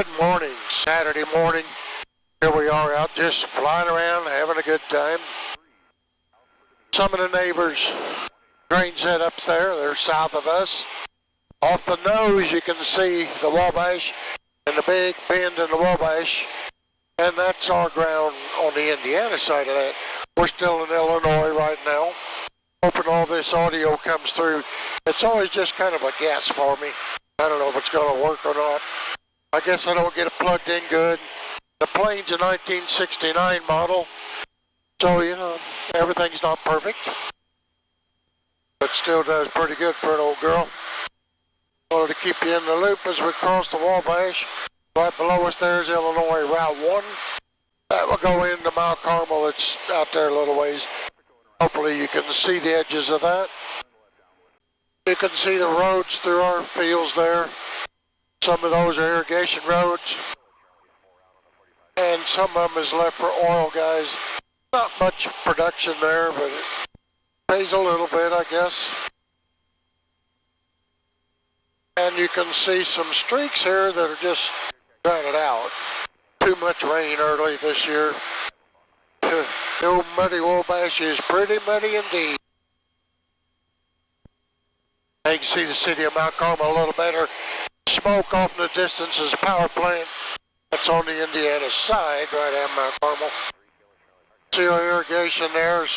Good morning, Saturday morning. Here we are out just flying around, having a good time. Some of the neighbors' grain setups there, they're south of us. Off the nose you can see the Wabash and the big bend in the Wabash. And that's our ground on the Indiana side of that. We're still in Illinois right now. Hoping all this audio comes through. It's always just kind of a guess for me. I don't know if it's going to work or not. I guess I don't get it plugged in good. The plane's a 1969 model, so, you know, everything's not perfect. But still does pretty good for an old girl. Wanted to keep you in the loop as we cross the Wabash. Right below us there is Illinois Route 1. That will go into Mount Carmel. It's out there a little ways. Hopefully you can see the edges of that. You can see the roads through our fields there. Some of those are irrigation roads. And some of them is left for oil guys. Not much production there, but it pays a little bit, I guess. And you can see some streaks here that are just drying out. Too much rain early this year. The old muddy Wabash is pretty muddy indeed. You can see the city of Mount Carmel a little better. Smoke off in the distance is a power plant. That's on the Indiana side, right at Mount Carmel. See our irrigation there is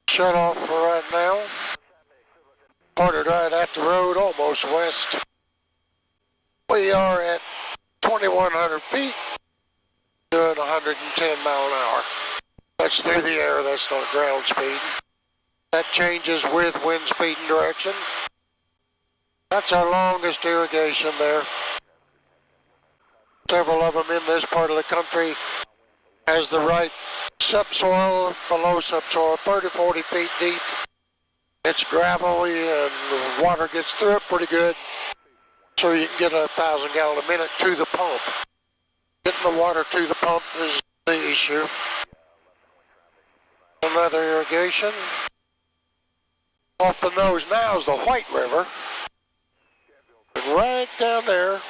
shut off for right now. Pointed right at the road, almost west. We are at 2,100 feet, doing 110 mile an hour. That's through the air, that's not ground speed. That changes with wind speed and direction. That's our longest irrigation there. Several of them in this part of the country has the right subsoil, below subsoil, 30, 40 feet deep. It's gravelly and the water gets through it pretty good. So you can get 1,000 gallons a minute to the pump. Getting the water to the pump is the issue. Another irrigation. Off the nose now is the White River. And right down there,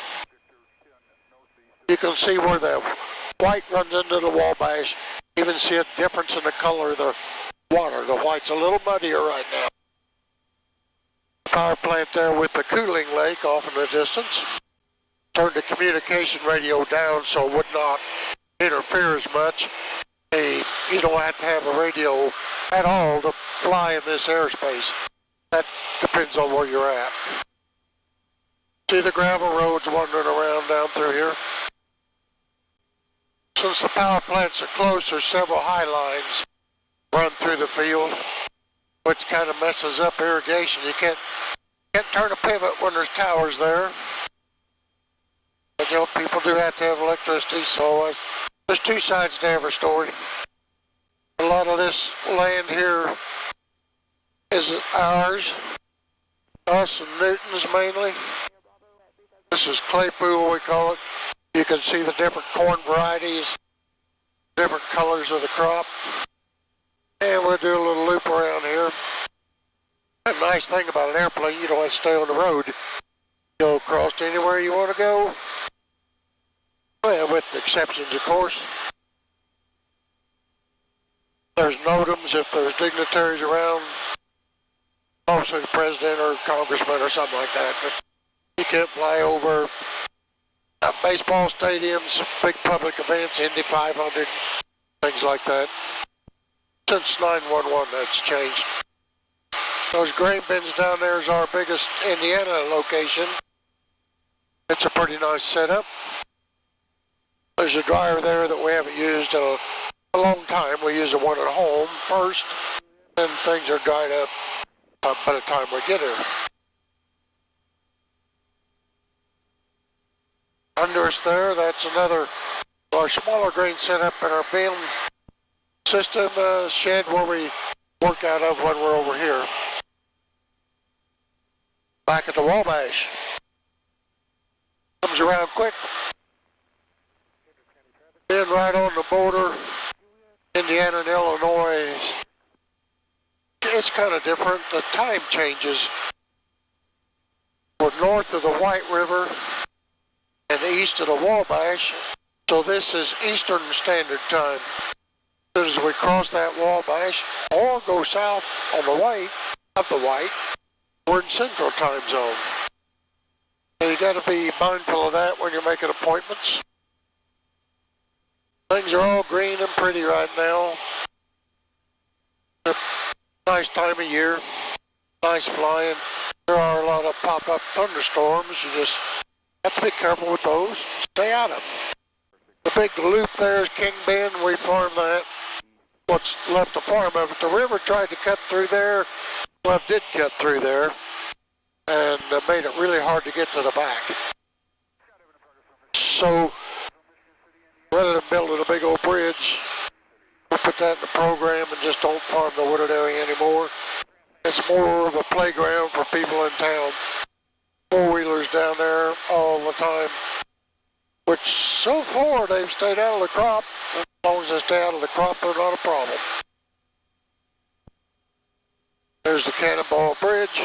you can see where the white runs into the Wabash. Even see a difference in the color of the water. The white's a little muddier right now. Power plant there with the cooling lake off in the distance. Turned the communication radio down so it would not interfere as much. You don't have to have a radio at all to fly in this airspace. That depends on where you're at. See the gravel roads wandering around down through here. Since the power plants are close, there's several high lines run through the field, which kind of messes up irrigation. You can't turn a pivot when there's towers there. But, you know, people do have to have electricity, so there's two sides to every story. A lot of this land here is ours, us and Newton's mainly. This is Claypool, we call it. You can see the different corn varieties, different colors of the crop. And we'll do a little loop around here. A nice thing about an airplane, you don't have to stay on the road. Go across to anywhere you want to go. Well, with the exceptions, of course. There's NOTAMs if there's dignitaries around, mostly the president or congressman or something like that. But you can't fly over baseball stadiums, big public events, Indy 500, things like that. Since 9/11, that's changed. Those grain bins down there is our biggest Indiana location. It's a pretty nice setup. There's a dryer there that we haven't used in a long time. We use the one at home first, and things are dried up by the time we get here. Under us there, that's another our smaller grain setup in our bin system shed where we work out of when we're over here. Back at the Wabash. Comes around quick. Then right on the border, Indiana and Illinois. It's kind of different. The time changes. We're north of the White River. and east of the Wabash. So this is Eastern Standard Time. As soon as we cross that Wabash or go south on the way of the White, we're in Central Time Zone. So you got to be mindful of that when you're making appointments. Things are all green and pretty right now. Nice time of year, nice flying. There are a lot of pop-up thunderstorms. You just have to be careful with those. Stay out of them. The big loop there is King Bend. We farm that. What's left to farm of it. The river tried to cut through there. Well, it did cut through there, and made it really hard to get to the back. So, rather than building a big old bridge, we put that in the program and just don't farm the wooded area anymore. It's more of a playground for people in town. Four-wheelers down there all the time, which so far they've stayed out of the crop. As long as they stay out of the crop, they're not a problem. There's the Cannonball Bridge,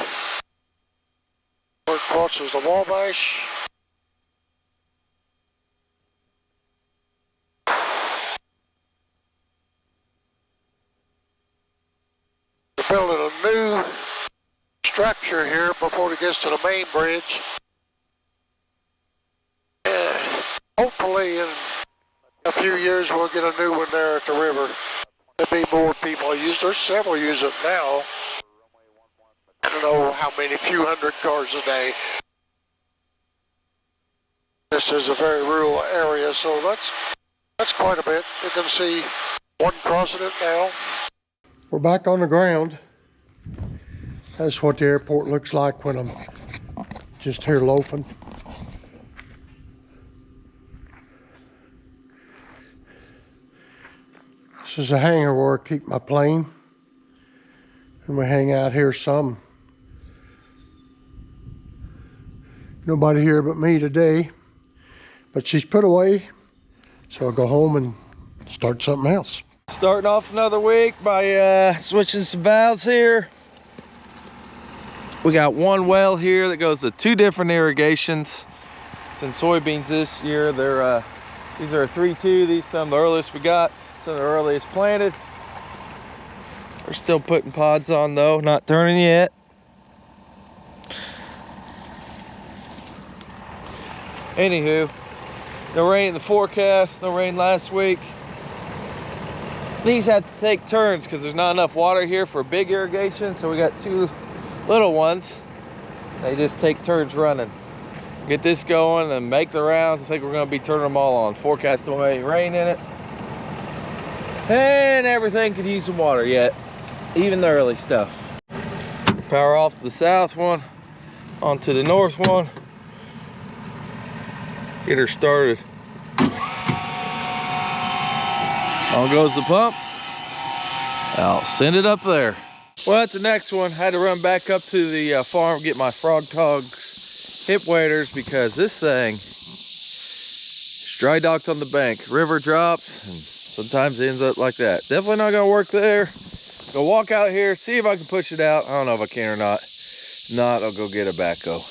where it crosses the Wabash. They're building a new structure here before it gets to the main bridge. And hopefully in a few years we'll get a new one there at the river. There'll be more people use. There's several use it now. I don't know how many, few hundred cars a day. This is a very rural area, so that's quite a bit. You can see one crossing it now. We're back on the ground. That's what the airport looks like when I'm just here loafing. This is a hangar where I keep my plane, and we hang out here some. Nobody here but me today, but she's put away, so I'll go home and start something else. Starting off another week by switching some valves here. We got one well here that goes to two different irrigations. Some soybeans this year. They're these are a 3-2. These some of the earliest we got. Some of the earliest planted. We're still putting pods on though, not turning yet. Anywho, no rain in the forecast, no rain last week. These have to take turns because there's not enough water here for big irrigation, so we got two little ones. They just take turns running. Get this going and make the rounds. I think we're going to be turning them all on. Forecast don't have any rain in it. And everything could use some water yet, even the early stuff. Power off to the south one, onto the north one. Get her started. On goes the pump. I'll send it up there. Well, that's the next one. I had to run back up to the farm, get my Frog Togs hip waders because this thing is dry docked on the bank. River drops and sometimes it ends up like that. Definitely not gonna work there. Go walk out here, see if I can push it out. I don't know if I can or not. If not, I'll go get a backhoe.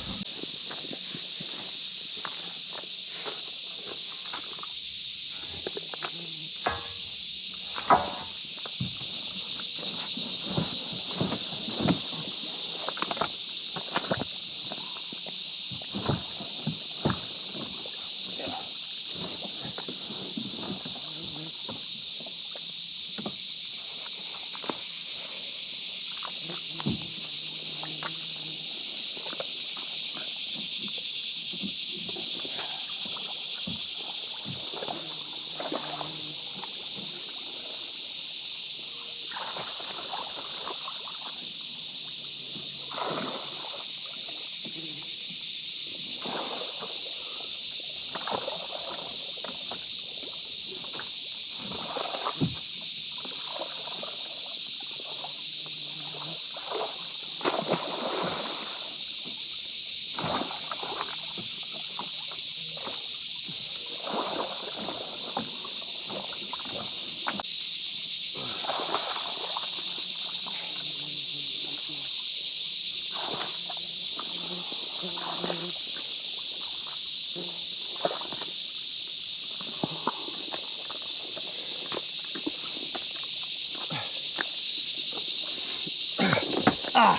Ah!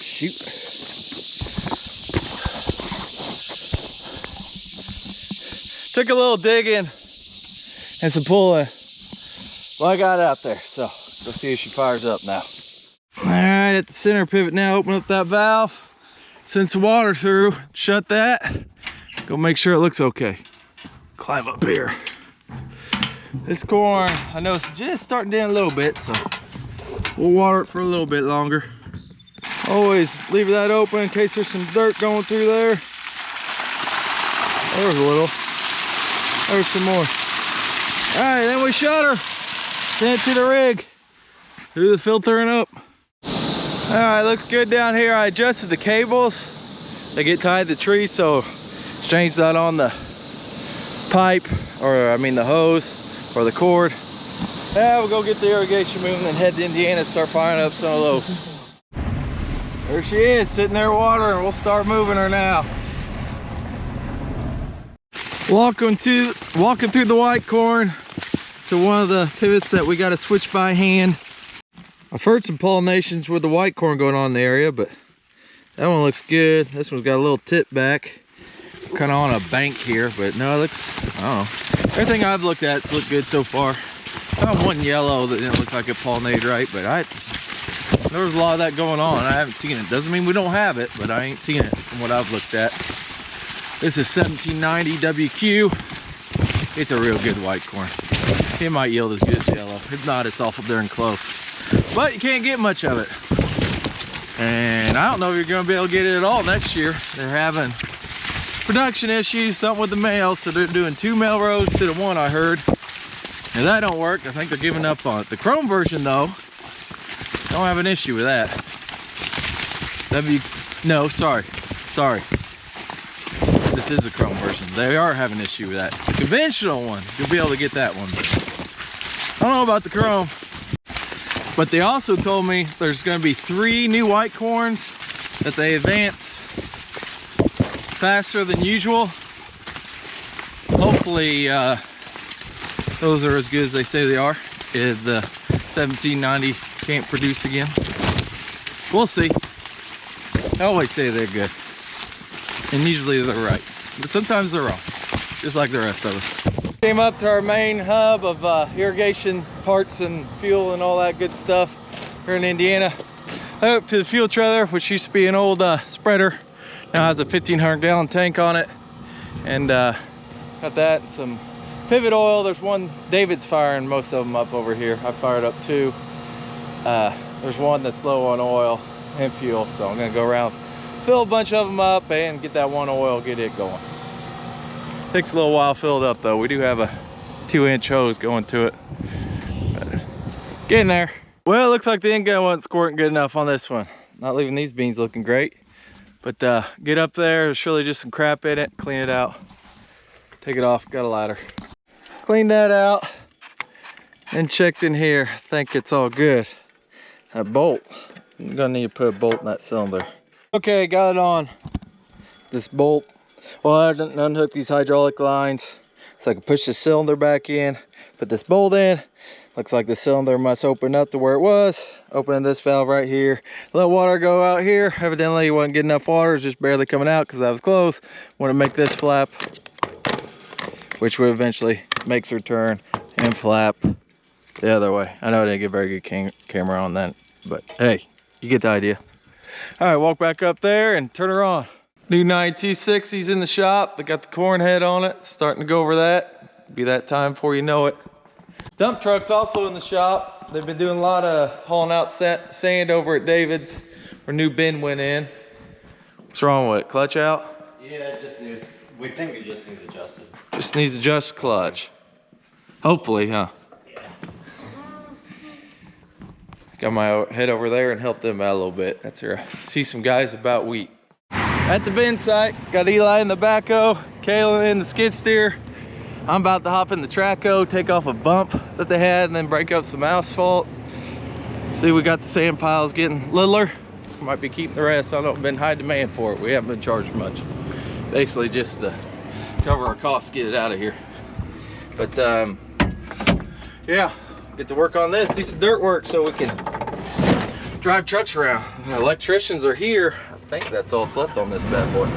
Shoot. Took a little digging and some pulling. Well, I got out there, so let's see if she fires up now. All right, at the center pivot now, open up that valve, send some water through, shut that, go make sure it looks okay. Climb up here. This corn, I know it's just starting down a little bit, so we'll water it for a little bit longer. Always leave that open in case there's some dirt going through there. There's a little. There's some more. All right, then we shut her. Send it to the rig. Do the filtering up. All right, looks good down here. I adjusted the cables. They get tied to the tree, so change that on the pipe, or I mean the hose or the cord. Yeah, we'll go get the irrigation moving and head to Indiana and start firing up some of those. There she is, sitting there watering. We'll start moving her now. Walking through the white corn to one of the pivots that we got to switch by hand. I've heard some pollinations with the white corn going on in the area, but that one looks good. This one's got a little tip back, kind of on a bank here, but no, it looks, I don't know. Everything I've looked at looked good so far. Found one yellow that didn't look like it pollinated right, but there was a lot of that going on. I haven't seen it. Doesn't mean we don't have it, but I ain't seen it from what I've looked at. This is 1790 WQ. It's a real good white corn. It might yield as good as yellow. If not, it's awful darn close. But you can't get much of it. And I don't know if you're gonna be able to get it at all next year. They're having production issues, something with the males, so they're doing 2 male rows instead of 1, I heard. And that don't work. I think they're giving up on it. The chrome version though, don't have an issue with that. No, sorry. This is the chrome version. They are having an issue with that. The conventional one, you'll be able to get that one. But I don't know about the chrome. But they also told me there's going to be 3 new white corns that they advance faster than usual. Hopefully those are as good as they say they are. If the 1790 can't produce again, we'll see. I always say they're good, and usually they're right, but sometimes they're wrong, just like the rest of us. Came up to our main hub of irrigation parts and fuel and all that good stuff here in Indiana. Up to the fuel trailer, which used to be an old spreader, now has a 1,500 gallon tank on it, and got that and some pivot oil. There's one, David's firing most of them up over here. I fired up 2. There's one that's low on oil and fuel, so I'm gonna go around, fill a bunch of them up and get that one oil, get it going. Takes a little while filled up though. We do have a 2-inch hose going to it, but getting there. Well, it looks like the end gun wasn't squirting good enough on this one. Not leaving these beans looking great, but get up there, there's surely just some crap in it. Clean it out, take it off, got a ladder. Clean that out and checked in here. Think it's all good. That bolt, I'm gonna need to put a bolt in that cylinder. Okay, got it on. This bolt, well, I didn't unhook these hydraulic lines, so I can push the cylinder back in, put this bolt in. Looks like the cylinder must open up to where it was. Opening this valve right here. Let water go out here. Evidently it wasn't getting enough water, it's just barely coming out because I was close. Want to make this flap, which would eventually makes her turn and flap the other way. I know I didn't get very good camera on that, but hey, you get the idea. All right, walk back up there and turn her on. New 9260's in the shop. They got the corn head on it. Starting to go over that. Be that time before you know it. Dump truck's also in the shop. They've been doing a lot of hauling out sand over at David's where new bin went in. What's wrong with it? Clutch out? Yeah, it just needs, we think it just needs adjusted. Just needs to adjust clutch. Hopefully, huh? Yeah. Got my head over there and help them out a little bit. That's where I see some guys about wheat. At the bin site, got Eli in the backhoe, Kayla in the skid steer. I'm about to hop in the Traco, take off a bump that they had, and then break up some asphalt. See, we got the sand piles getting littler. Might be keeping the rest. I don't been high demand for it. We haven't been charged much. Basically just to cover our costs, get it out of here. But yeah, get to work on this, do some dirt work so we can drive trucks around. The electricians are here. I think that's all that's left on this bad boy.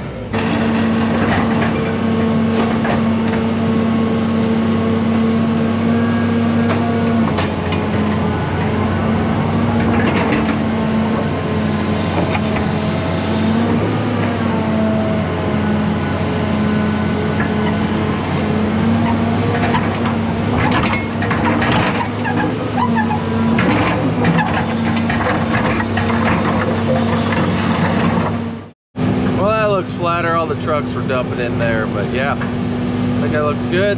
Flatter, all the trucks were dumping in there, but yeah, I think that looks good.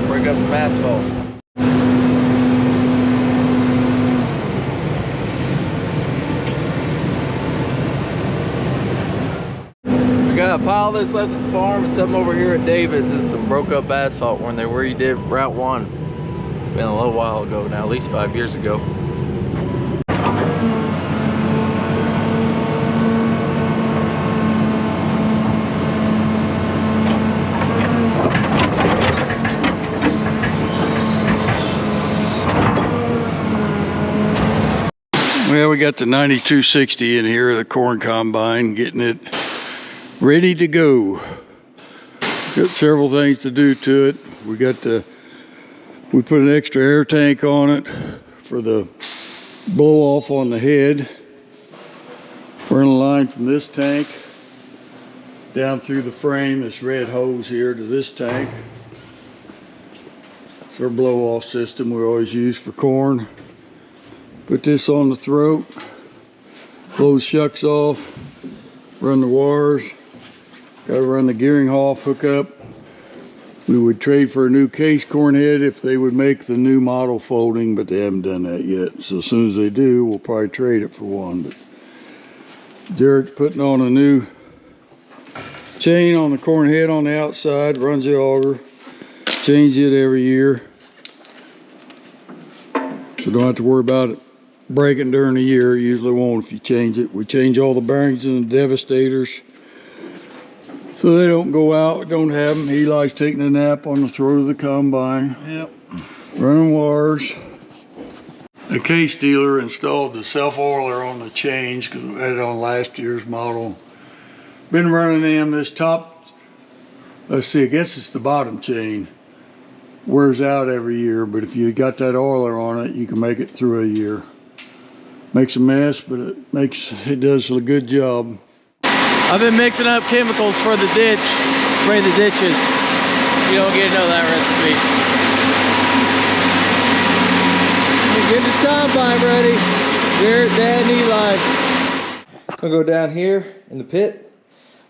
Break up some asphalt. We got a pile of this left at the farm and something over here at David's. This is some broke up asphalt when they redid Route 1. It's been a little while ago now, at least 5 years ago. Well, we got the 9260 in here, the corn combine, getting it ready to go. Got several things to do to it. We put an extra air tank on it for the blow off on the head. Run a line from this tank down through the frame, this red hose here, to this tank. It's our blow off system we always use for corn. Put this on the throat, blow the shucks off, run the wires, gotta run the gearing off, hook up. We would trade for a new case corn head if they would make the new model folding, but they haven't done that yet. So as soon as they do, we'll probably trade it for one. But Derek's putting on a new chain on the corn head on the outside, runs the auger, change it every year. So don't have to worry about it breaking during the year. Usually won't if you change it. We change all the bearings in the Devastators so they don't go out. Don't have them. Eli's taking a nap on the throat of the combine. Yep. Running wires. The case dealer installed the self-oiler on the change because we had it on last year's model. Been running them. This top, let's see, I guess it's the bottom chain. Wears out every year, but if you got that oiler on it, you can make it through a year. Makes a mess, but it does a good job. I've been mixing up chemicals for the ditch, spray the ditches. You don't get to know that recipe. Get this combine ready. Garrett, Dad, and Eli. I'm gonna go down here in the pit.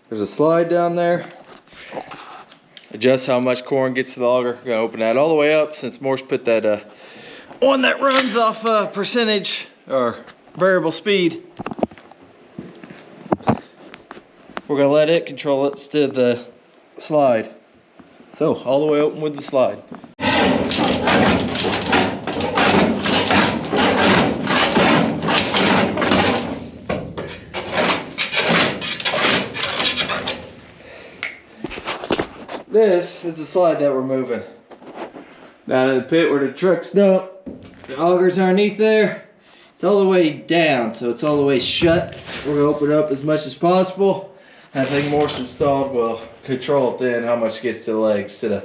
There's a slide down there. Adjust how much corn gets to the auger. Gonna open that all the way up since Morse put that one that runs off percentage or variable speed. We're gonna let it control it instead of the slide. So all the way open with the slide. This is the slide that we're moving. Down in the pit where the truck's dump, the auger's underneath there. It's all the way down, so it's all the way shut. We're gonna open it up as much as possible. I think Morse installed will control it then, how much gets to the legs, instead of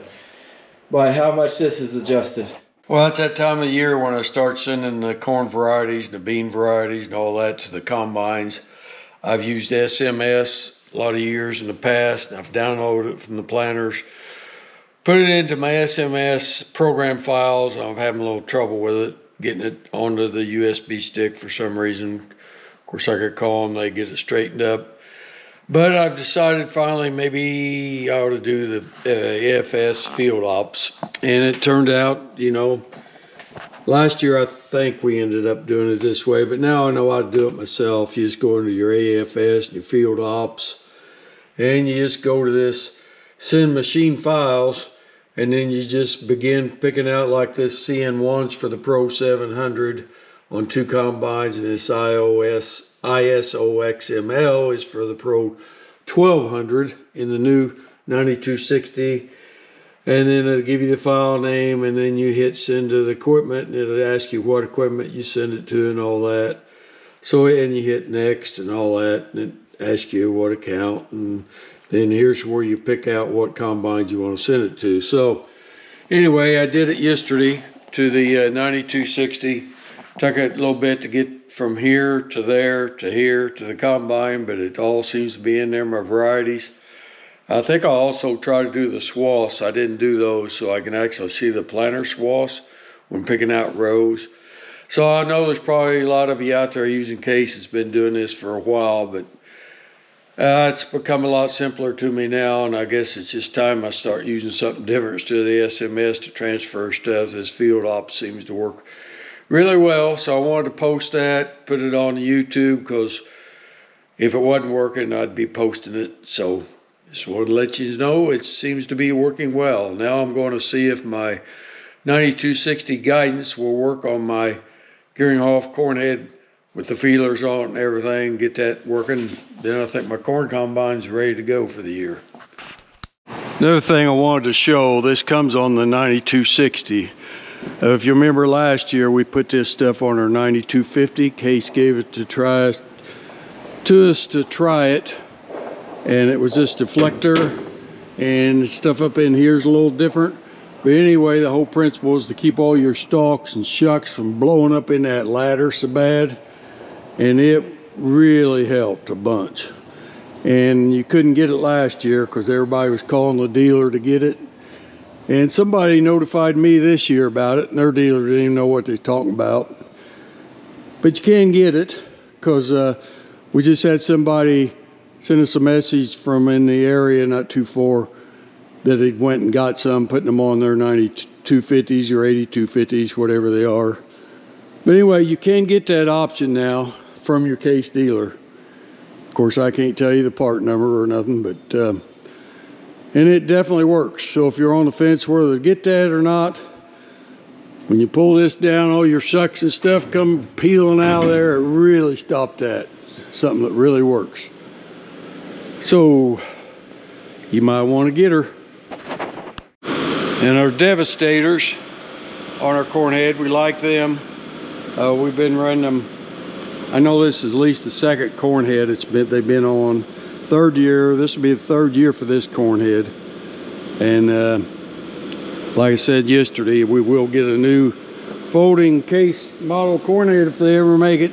by how much this is adjusted. Well, it's that time of year when I start sending the corn varieties, the bean varieties, and all that to the combines. I've used SMS a lot of years in the past, and I've downloaded it from the planters, put it into my SMS program files. I'm having a little trouble with it, getting it onto the USB stick for some reason. Of course, I could call them, they get it straightened up. But I've decided finally maybe I ought to do the AFS field ops. And it turned out, you know, last year I think we ended up doing it this way, but now I know how to do it myself. You just go into your AFS and your field ops, and you just go to this send machine files, and then you just begin picking out like this CN1s for the Pro 700 on 2 combines, and this ISOXML is for the Pro 1200 in the new 9260. and then it'll give you the file name, and then you hit send to the equipment, and it'll ask you what equipment you send it to and all that. So, and you hit next and all that, and it asks you what account, and then here's where you pick out what combines you want to send it to. So anyway, I did it yesterday to the 9260. Took a little bit to get from here to there to here to the combine, but it all seems to be in there, my varieties. I think I'll also try to do the swaths. I didn't do those, so I can actually see the planter swaths when picking out rows. So I know there's probably a lot of you out there using Case that's been doing this for a while, but it's become a lot simpler to me now, and I guess it's just time I start using something different instead of the SMS to transfer stuff. This field op seems to work really well, so I wanted to post that, put it on YouTube, because if it wasn't working, I'd be posting it. So just wanted to let you know it seems to be working well. Now I'm going to see if my 9260 guidance will work on my Geringhoff corn head with the feelers on it and everything, get that working. Then I think my corn combine's ready to go for the year. Another thing I wanted to show, this comes on the 9260. If you remember last year, we put this stuff on our 9250. Case gave it to us to try it. And it was this deflector, and stuff up in here is a little different. But anyway, the whole principle is to keep all your stalks and shucks from blowing up in that ladder so bad. And it really helped a bunch. And you couldn't get it last year because everybody was calling the dealer to get it. And somebody notified me this year about it, and their dealer didn't even know what they're talking about. But you can get it, because we just had somebody send us a message from in the area not too far that he went and got some, putting them on their 9250s or 8250s, whatever they are. But anyway, you can get that option now from your Case dealer. Of course, I can't tell you the part number or nothing, but and it definitely works. So if you're on the fence whether to get that or not, when you pull this down, all your shucks and stuff come peeling out of there. It really stopped that. Something that really works. So you might want to get her. And our Devastators on our corn head, we like them. We've been running them. I know this is at least the second corn head they've been on. Third year. This will be the third year for this corn head. And like I said yesterday, we will get a new folding Case model corn head if they ever make it.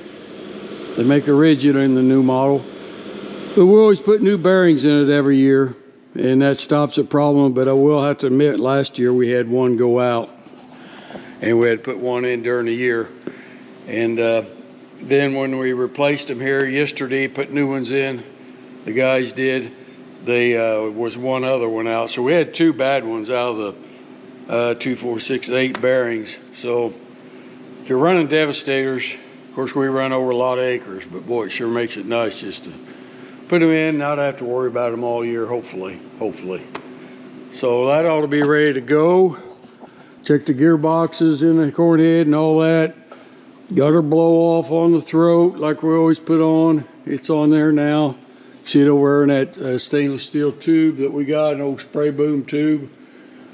They make a rigid in the new model. But we always put new bearings in it every year, and that stops a problem. But I will have to admit, last year we had one go out, and we had to put one in during the year. And then when we replaced them here yesterday, put new ones in, the guys did, they was one other one out. So we had two bad ones out of the 2, 4, 6, 8 bearings. So if you're running Devastators, of course we run over a lot of acres, but boy, it sure makes it nice just to put them in, not have to worry about them all year, hopefully. So that ought to be ready to go. Check the gearboxes in the corn head and all that. Got our blow off on the throat like we always put on. It's on there now. See it over in that stainless steel tube that we got, an old spray boom tube.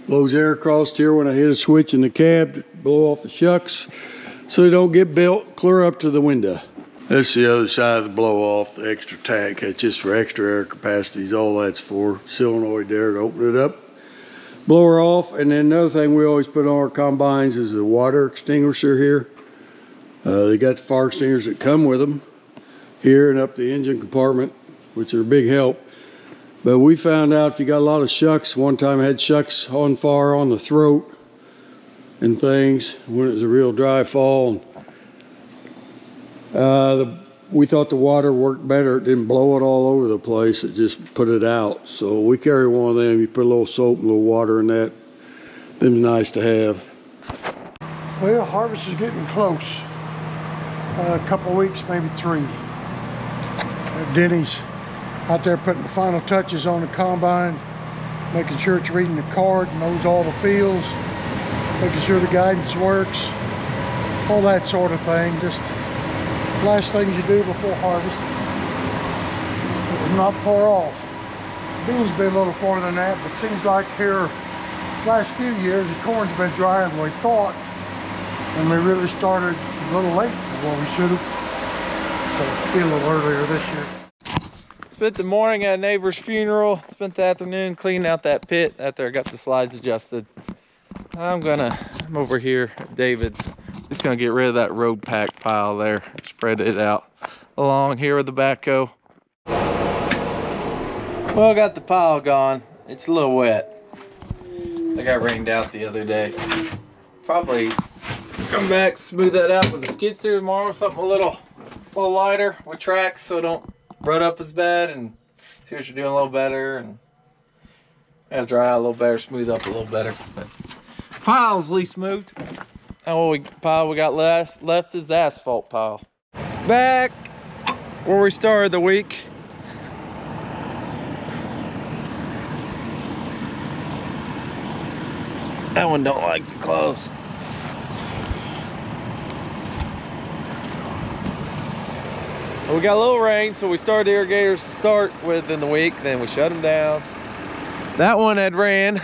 Blows air across here when I hit a switch in the cab to blow off the shucks so they don't get built clear up to the window. That's the other side of the blow off, the extra tank. That's just for extra air capacities, all that's for. Solenoid there to open it up. Blow her off, and then another thing we always put on our combines is the water extinguisher here. They got the fire extinguishers that come with them here and up the engine compartment, which are a big help. But we found out if you got a lot of shucks, one time I had shucks on fire on the throat and things when it was a real dry fall. We thought the water worked better. It didn't blow it all over the place. It just put it out. So we carry one of them. You put a little soap and a little water in that. Them's nice to have. Well, harvest is getting close. A couple weeks, maybe 3. Denny's out there putting the final touches on the combine, making sure it's reading the card, knows all the fields, making sure the guidance works, all that sort of thing. Just last things you do before harvest. It's not far off. Beans been a little farther than that, but seems like here last few years, the corn's been drier than we thought, and we really started a little late than what we should have. So be a little earlier this year. Spent the morning at a neighbor's funeral. Spent the afternoon cleaning out that pit after I got the slides adjusted. I'm over here at David's. Just gonna get rid of that road pack pile there. Spread it out along here with the backhoe. Well, I got the pile gone. It's a little wet. I got rained out the other day. Probably come back, smooth that out with the skid steer tomorrow. Something a little lighter with tracks so it don't rut up as bad, and see what you're doing a little better, and gotta dry out a little better, smooth up a little better. But pile's at least moved. And what pile we got left is the asphalt pile. Back where we started the week. That one don't like to close. Well, we got a little rain, so we started the irrigators to start with in the week, then we shut them down. That one had ran,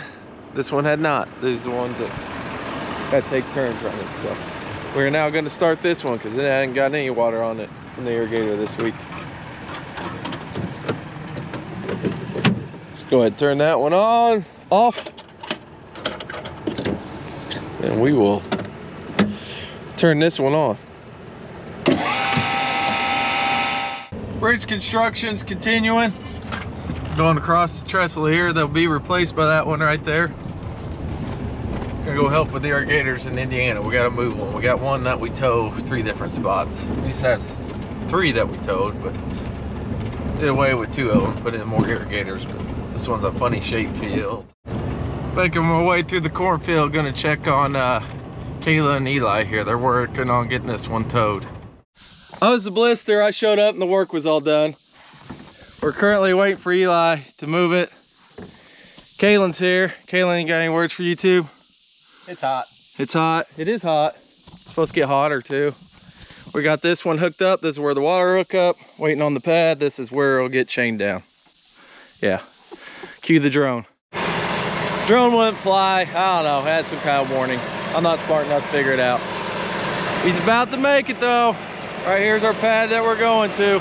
this one had not. These are the ones that had to take turns running. So we're now going to start this one because it hadn't got any water on it from the irrigator this week. Just go ahead and turn that one off. And we will turn this one on. Bridge construction's continuing. Going across the trestle here. They'll be replaced by that one right there. Gonna go help with the irrigators in Indiana. We gotta move one. We got one that we tow 3 different spots. This has 3 that we towed, but did away with 2 of them, put in more irrigators. But this one's a funny shaped field. Making my way through the cornfield, gonna check on Kayla and Eli here. They're working on getting this one towed. I was the blister. I showed up and the work was all done. We're currently waiting for Eli to move it. Kaylin's here. Kaylin, you got any words for YouTube? It's hot. It's hot. It is hot. It's supposed to get hotter too. We got this one hooked up. This is where the water hook up. Waiting on the pad. This is where it'll get chained down. Yeah. Cue the drone. Drone wouldn't fly. I don't know. Had some kind of warning. I'm not smart enough to figure it out. He's about to make it though. Right here's our pad that we're going to.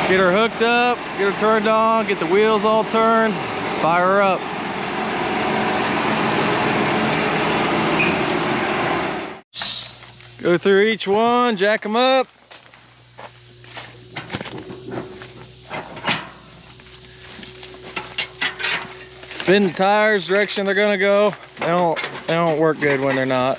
Get her hooked up, get her turned on, get the wheels all turned, fire her up. Go through each one, jack them up. Spin the tires direction they're gonna go. They don't work good when they're not.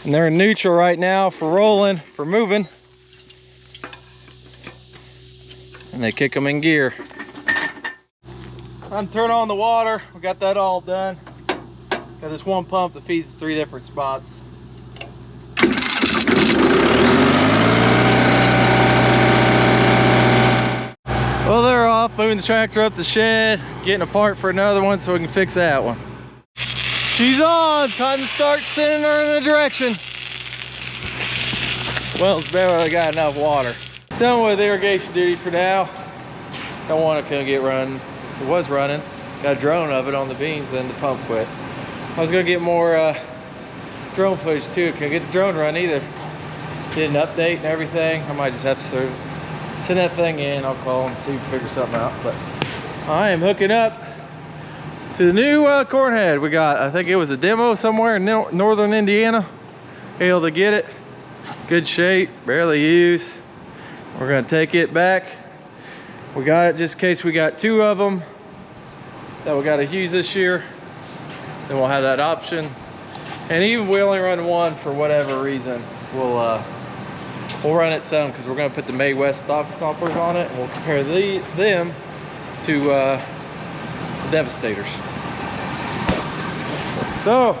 And they're in neutral right now for rolling, for moving. And they kick them in gear. I'm turning on the water. We got that all done. Got this one pump that feeds 3 different spots. Well, they're off, moving the tractor up the shed, getting a part for another one so we can fix that one. She's on, time to start sending her in a direction. Well, it's barely got enough water. Done with irrigation duty for now. Don't want to get running. It was running. Got a drone of it on the beans, then the pump quit. I was gonna get more drone footage too. Can get the drone run either. Did an update and everything. I might just have to send that thing in. I'll call them, see if we can figure something out. But I am hooking up to the new corn head we got. I think it was a demo somewhere in northern Indiana. Able to get it. Good shape, barely used. We're gonna take it back. We got it just in case we got 2 of them that we gotta use this year. Then we'll have that option. And even we only run 1 for whatever reason, we'll run it some because we're gonna put the May West stock stompers on it, and we'll compare them to the Devastators. So,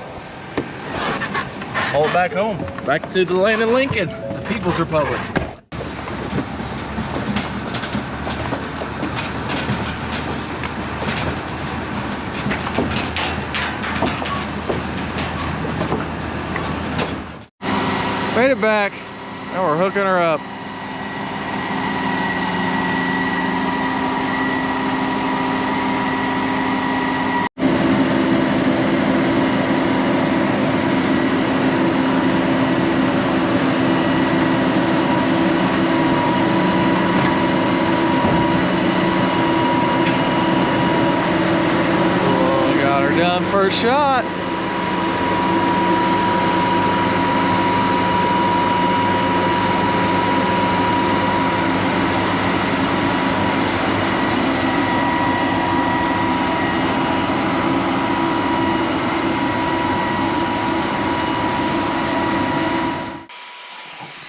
all back home, back to the land of Lincoln, the People's Republic. Made it back. Now we're hooking her up. Done first shot.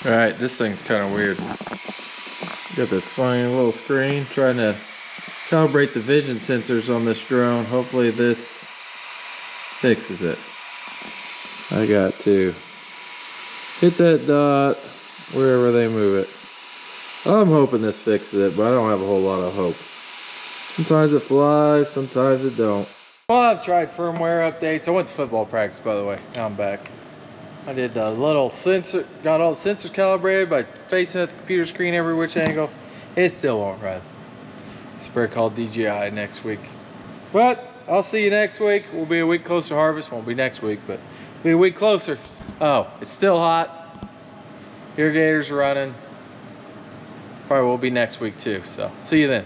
All right, this thing's kind of weird. Got this funny little screen trying to calibrate the vision sensors on this drone. Hopefully this fixes it. I got to hit that dot wherever they move it. I'm hoping this fixes it, but I don't have a whole lot of hope. Sometimes it flies, sometimes it don't. Well, I've tried firmware updates. I went to football practice, by the way. Now I'm back. I did the little sensor, got all the sensors calibrated by facing at the computer screen every which angle. It still won't run. Spray called DJI next week. But I'll see you next week. We'll be a week closer to harvest. Won't be next week, but be a week closer. Oh, it's still hot. Irrigators are running. Probably will be next week too. So see you then.